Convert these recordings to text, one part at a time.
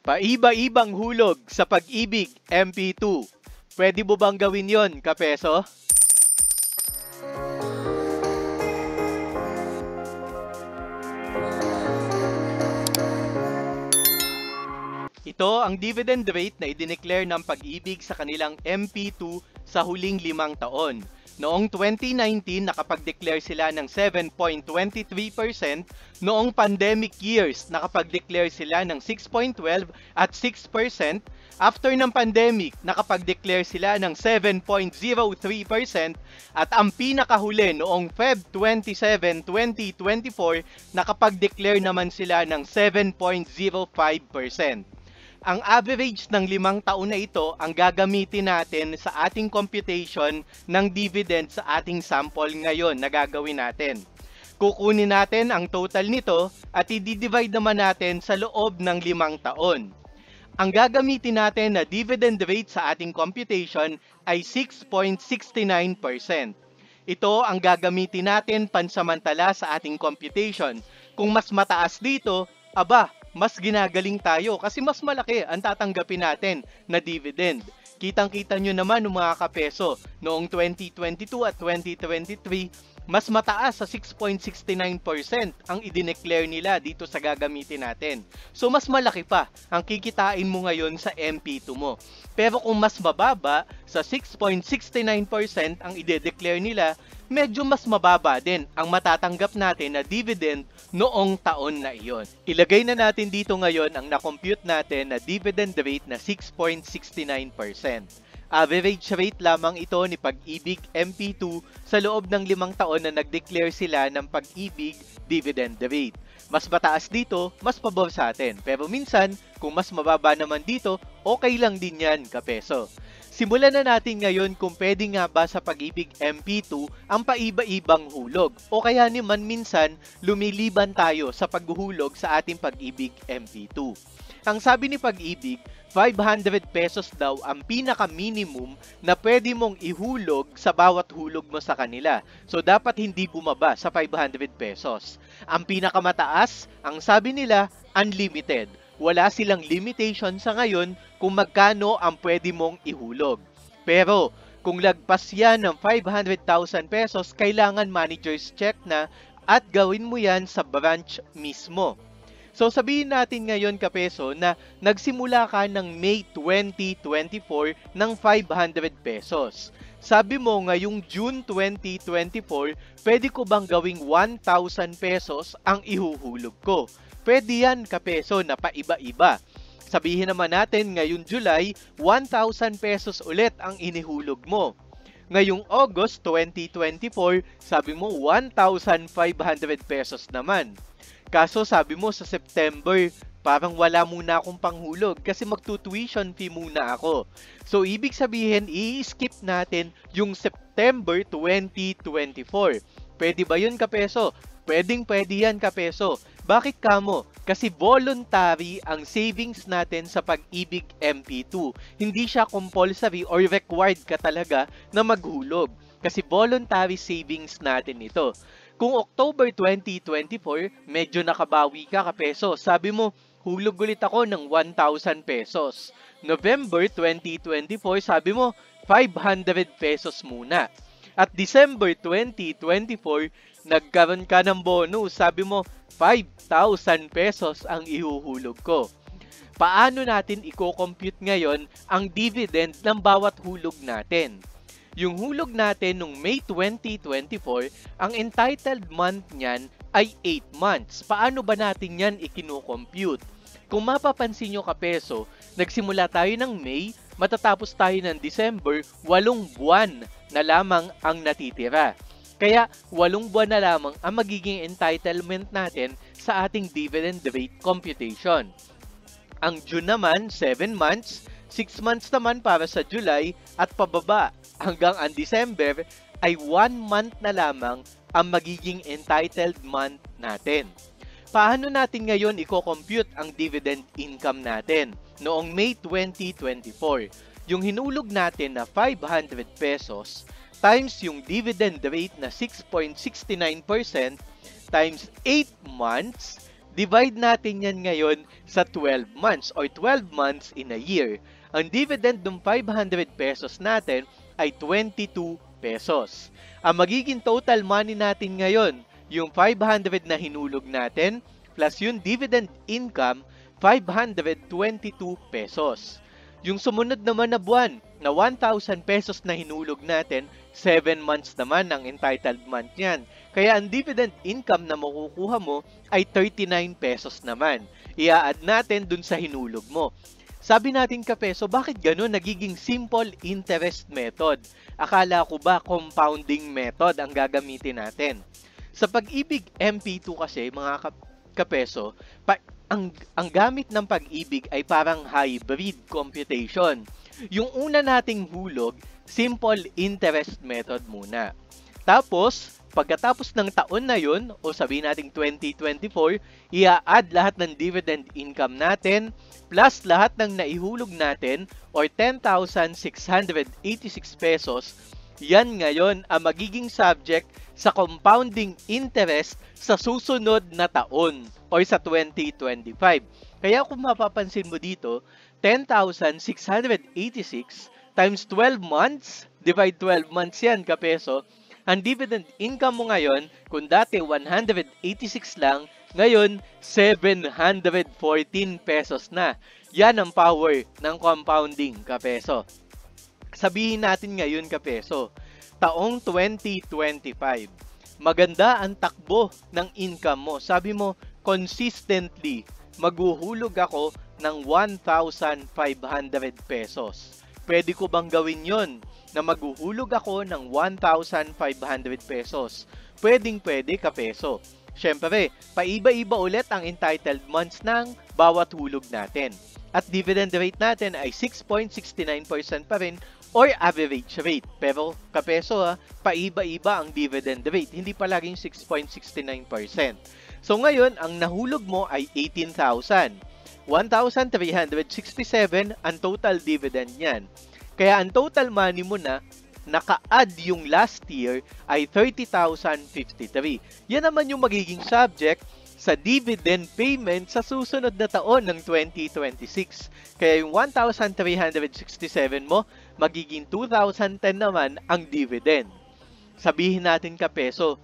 Paiba-ibang hulog sa pag-ibig MP2. Pwede mo bang gawin yon, kapeso? Ito ang dividend rate na idineclare ng Pag-ibig sa kanilang MP2 sa huling 5 taon. Noong 2019, nakapag-declare sila ng 7.23%. Noong pandemic years, nakapag-declare sila ng 6.12 at 6%. After ng pandemic, nakapag-declare sila ng 7.03%. At ang pinakahuli noong Feb 27, 2024, nakapag-declare naman sila ng 7.05%. Ang average ng 5 taon na ito ang gagamitin natin sa ating computation ng dividend sa ating sample ngayon na gagawin natin. Kukunin natin ang total nito at i-divide naman natin sa loob ng 5 taon. Ang gagamitin natin na dividend rate sa ating computation ay 6.69%. Ito ang gagamitin natin pansamantala sa ating computation. Kung mas mataas dito, mas ginagaling tayo kasi mas malaki ang tatanggapin natin na dividend. Kitang-kita nyo naman mga kapeso, noong 2022 at 2023, mas mataas sa 6.69% ang idineclare nila dito sa gagamitin natin. So mas malaki pa ang kikitain mo ngayon sa MP2 mo. Pero kung mas mababa sa 6.69% ang ide-declare nila, medyo mas mababa din ang matatanggap natin na dividend noong taon na iyon. Ilagay na natin dito ngayon ang na-compute natin na dividend rate na 6.69%. Average rate lamang ito ni Pag-ibig MP2 sa loob ng 5 taon na nag-declare sila ng Pag-ibig dividend rate. Mas mataas dito, mas pabor sa atin. Pero minsan, kung mas mababa naman dito, okay lang din yan, kapeso. Simulan na natin ngayon kung pwede nga ba sa Pag-ibig MP2 ang paiba-ibang hulog o kaya naman minsan lumiliban tayo sa paghuhulog sa ating Pag-ibig MP2. Ang sabi ni Pag-ibig, 500 pesos daw ang pinaka-minimum na pwede mong ihulog sa bawat hulog mo sa kanila. So dapat hindi bumaba sa 500 pesos. Ang pinakamataas, ang sabi nila, unlimited. Wala silang limitation sa ngayon kung magkano ang pwede mong ihulog. Pero kung lagpas yan ng 500,000 pesos, kailangan manager's check na at gawin mo yan sa branch mismo. So sabihin natin ngayon kapeso na nagsimula ka ng May 2024 ng 500 pesos. Sabi mo ngayong June 2024, pwede ko bang gawing 1,000 pesos ang ihuhulog ko? Pwede yan kapeso na paiba-iba. Sabihin naman natin ngayong July, 1,000 pesos ulit ang inihulog mo. Ngayong August 2024, sabi mo 1,500 pesos naman. Kaso sabi mo sa September, parang wala muna akong panghulog kasi magtu-tuition fee muna ako. So ibig sabihin, i-skip natin yung September 2024. Pwede ba yun kapeso? Pwede yan kapeso. Bakit kamo? Kasi voluntary ang savings natin sa Pag-ibig MP2. Hindi siya compulsory or required ka talaga na maghulog. Kasi voluntary savings natin ito. Kung October 2024, medyo nakabawi ka kapeso. Sabi mo, hulog ulit ako ng 1,000 pesos. November 2024, sabi mo, 500 pesos muna. At December 2024, nagkaroon ka ng bonus. Sabi mo, 5,000 pesos ang ihuhulog ko. Paano natin i-compute ngayon ang dividend ng bawat hulog natin? Yung hulog natin nung May 2024, ang entitled month niyan ay 8 months. Paano ba natin yan ikino-compute? Kung mapapansin nyo kapeso, nagsimula tayo ng May, matatapos tayo ng December, 8 buwan na lamang ang natitira. Kaya 8 buwan na lamang ang magiging entitlement natin sa ating dividend rate computation. Ang June naman, 7 months, 6 months naman para sa July at pababa hanggang ang December ay 1 month na lamang ang magiging entitled month natin. Paano natin ngayon i-compute ang dividend income natin? Noong May 2024, yung hinulog natin na 500 pesos times yung dividend rate na 6.69% times 8 months Divide natin yan ngayon sa 12 months or 12 months in a year. Ang dividend ng 500 pesos natin ay 22 pesos. Ang magiging total money natin ngayon, yung 500 na hinulog natin plus yung dividend income, 522 pesos. Yung sumunod naman na buwan na 1,000 pesos na hinulog natin, 7 months naman ang entitled month yan. Kaya ang dividend income na makukuha mo ay 39 pesos naman. Ia-add natin dun sa hinulog mo. Sabi natin kapeso, bakit ganun nagiging simple interest method? Akala ko ba compounding method ang gagamitin natin? Sa Pag-ibig MP2 kasi mga kapeso, ang gamit ng Pag-ibig ay parang hybrid computation. Yung una nating hulog, simple interest method muna. Tapos, pagkatapos ng taon na yun, o sabihin natin 2024, ia-add lahat ng dividend income natin, plus lahat ng naihulog natin, or 10,686 pesos, yan ngayon ang magiging subject sa compounding interest sa susunod na taon, or sa 2025. Kaya kung mapapansin mo dito, 10,686 times 12 months, divide 12 months yan, kapeso. Ang dividend income mo ngayon, kung dati 186 lang, ngayon 714 pesos na. Yan ang power ng compounding, kapeso. Sabihin natin ngayon, kapeso, taong 2025, maganda ang takbo ng income mo. Sabi mo, consistently, maghuhulog ako ng 1,500 pesos. Pwede ko bang gawin yon na maghuhulog ako ng 1,500 pesos? Pwedeng-pwede, kapeso. Siyempre, paiba-iba ulit ang entitled months ng bawat hulog natin. At dividend rate natin ay 6.69% pa rin or average rate. Pero, kapeso paiba-iba ang dividend rate. Hindi palaging 6.69%. So, ngayon, ang nahulog mo ay 18,000. 1,367 ang total dividend niyan. Kaya ang total money mo na naka-add yung last year ay 30,053. Yan naman yung magiging subject sa dividend payment sa susunod na taon ng 2026. Kaya yung 1,367 mo, magiging 2,010 naman ang dividend. Sabihin natin kapeso,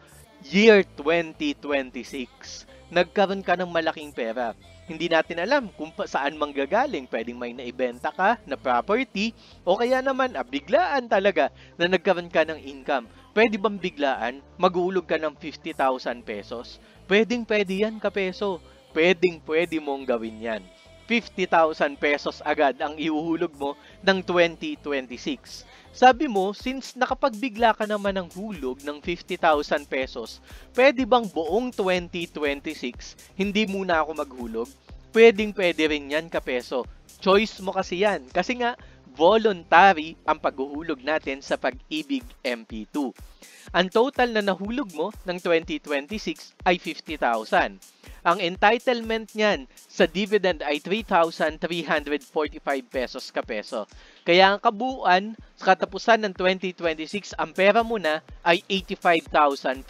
year 2026, nagkaroon ka ng malaking pera. Hindi natin alam kung saan manggagaling. Pwedeng may naibenta ka na property o kaya naman biglaan talaga na nagkaroon ka ng income. Pwede bang biglaan maghulog ka ng 50,000 pesos? Pwedeng-pwede yan, kapeso. Pwedeng-pwede mong gawin yan. 50,000 pesos agad ang ihuhulog mo ng 2026. Sabi mo, since nakapagbigla ka naman ng hulog ng 50,000 pesos, pwede bang buong 2026 hindi muna ako maghulog? Pwedeng-pwede rin yan, kapeso. Choice mo kasi yan. Kasi nga, voluntary ang paghuhulog natin sa Pag-ibig MP2. Ang total na nahulog mo ng 2026 ay 50,000. Ang entitlement niyan sa dividend ay 3,345 pesos, kapeso. Kaya ang kabuuan sa katapusan ng 2026, ang pera mo na ay 85,409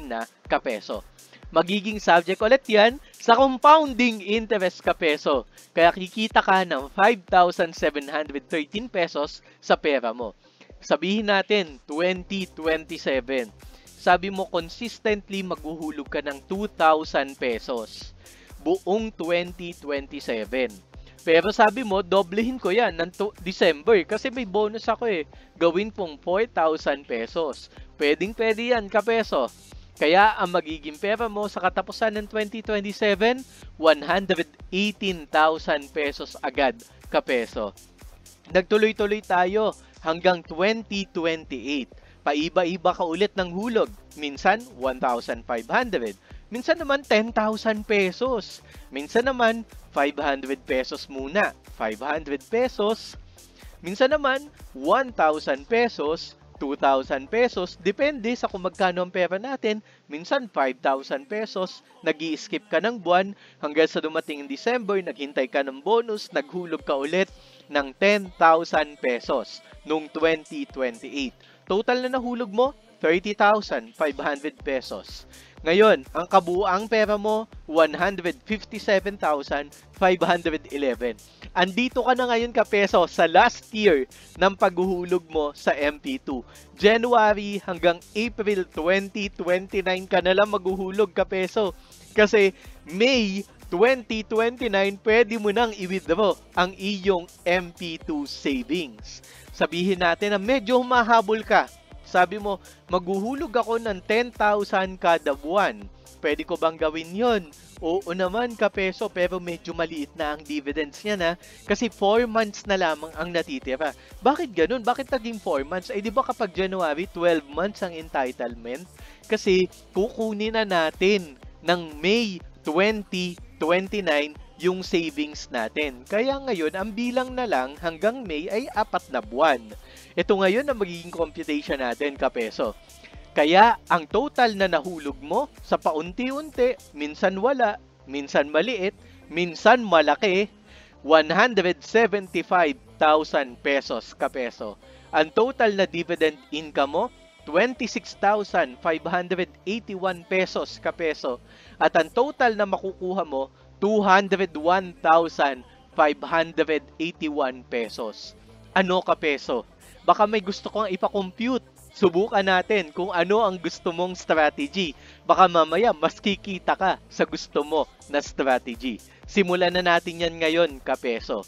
na kapeso. Magiging subject ulit yan sa compounding interest, kapeso. Kaya kikita ka ng 5,713 pesos sa pera mo. Sabihin natin, 2027. Sabi mo, consistently maghuhulog ka ng 2,000 pesos. Buong 2027. Pero sabi mo, doblehin ko yan ng December kasi may bonus ako Gawin pong 4,000 pesos. Pwedeng-pwede yan, kapeso. Kaya ang magiging pera mo sa katapusan ng 2027, 118,000 pesos agad, kapeso. Nagtuloy-tuloy tayo hanggang 2028. Paiba-iba ka ulit ng hulog. Minsan, 1,500. Minsan naman, 10,000 pesos. Minsan naman, 500 pesos muna. 500 pesos. Minsan naman, 1,000 pesos. 2,000 pesos. Depende sa kung magkano ang pera natin. Minsan, 5,000 pesos. Nag-i-skip ka ng buwan hanggang sa dumating in December, naghintay ka ng bonus, naghulog ka ulit ng 10,000 pesos noong 2028. Total na nahulog mo, 30,500 pesos. Ngayon, ang kabuuang pera mo, 157,511. Andito ka na ngayon kapeso sa last year ng paghuhulog mo sa MP2. January hanggang April 2029 ka na lang maghuhulog kapeso. Kasi May 2029, pwede mo nang i-withdraw ang iyong MP2 savings. Sabihin natin na medyo humahabol ka. Sabi mo, maghuhulog ako ng 10,000 kada buwan. Pwede ko bang gawin yon? Oo naman kapeso, pero medyo maliit na ang dividends niya na kasi 4 months na lamang ang natitira. Bakit ganun? Bakit naging 4 months? Di ba kapag January, 12 months ang entitlement? Kasi kukunin na natin ng May 2029 yung savings natin. Kaya ngayon, ang bilang na lang hanggang May ay 4 na buwan. Ito ngayon ang magiging computation natin, kapeso. Kaya, ang total na nahulog mo sa paunti-unti, minsan wala, minsan maliit, minsan malaki, 175,000 pesos, kapeso. Ang total na dividend income mo, 26,581 pesos, kapeso. At ang total na makukuha mo, 201,581 pesos. Ano kapeso? Baka may gusto kong ipa-compute. Subukan natin kung ano ang gusto mong strategy. Baka mamaya mas kikita ka sa gusto mo na strategy. Simulan na natin yan ngayon, kapeso.